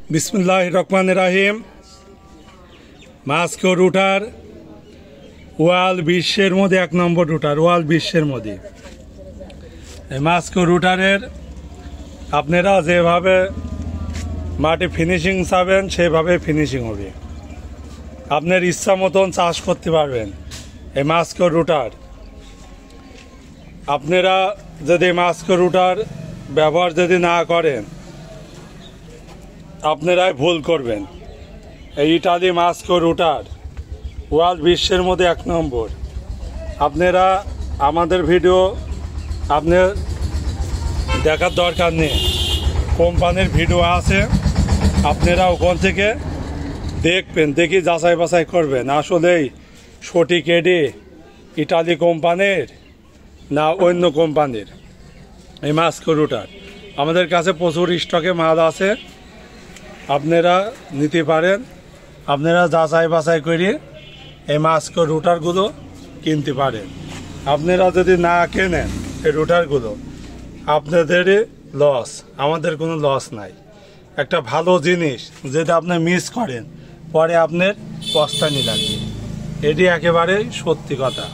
बिस्मिल्लाहिर रहमानिर रहीम। Moscow रूटार ওয়াল বিশ্বের মধ্যে এক নম্বর রুটার, ওয়াল বিশ্বের মধ্যে। এই মাস্কো রুটারের আপনারা যেভাবে মাটি ফিনিশিং চাবেন সেভাবে ফিনিশিং হবে। আপনার ইচ্ছা মতন চাষ করতে পারবেন এই মাস্কো রুটার। আপনারা যদি মাস্কো রুটার ব্যবহার যদি না করেন আপনারাই ভুল করবেন। এই ইটালি মাস্কো রুটার ওয়ার্ল্ড বিশ্বের মধ্যে এক নম্বর। আপনারা আমাদের ভিডিও আপনার দেখার দরকার নেই, কোম্পানির ভিডিও আছে, আপনারা ওখান থেকে দেখবেন, দেখি যাচাই বাছাই করবেন আসলেই সঠিক এডি ইটালি কোম্পানির না অন্য কোম্পানির। এই মাস্কো রুটার আমাদের কাছে প্রচুর স্টকে মাল আছে, আপনারা নিতে পারেন। আপনারা যাচাই বাছাই করে এই মাস্কো রুটারগুলো কিনতে পারেন। আপনারা যদি না কেনেন এই রুটারগুলো আপনাদেরই লস, আমাদের কোনো লস নাই। একটা ভালো জিনিস যদি আপনি মিস করেন পরে আপনার পস্তানি লাগবে, এটি একেবারেই সত্যি কথা।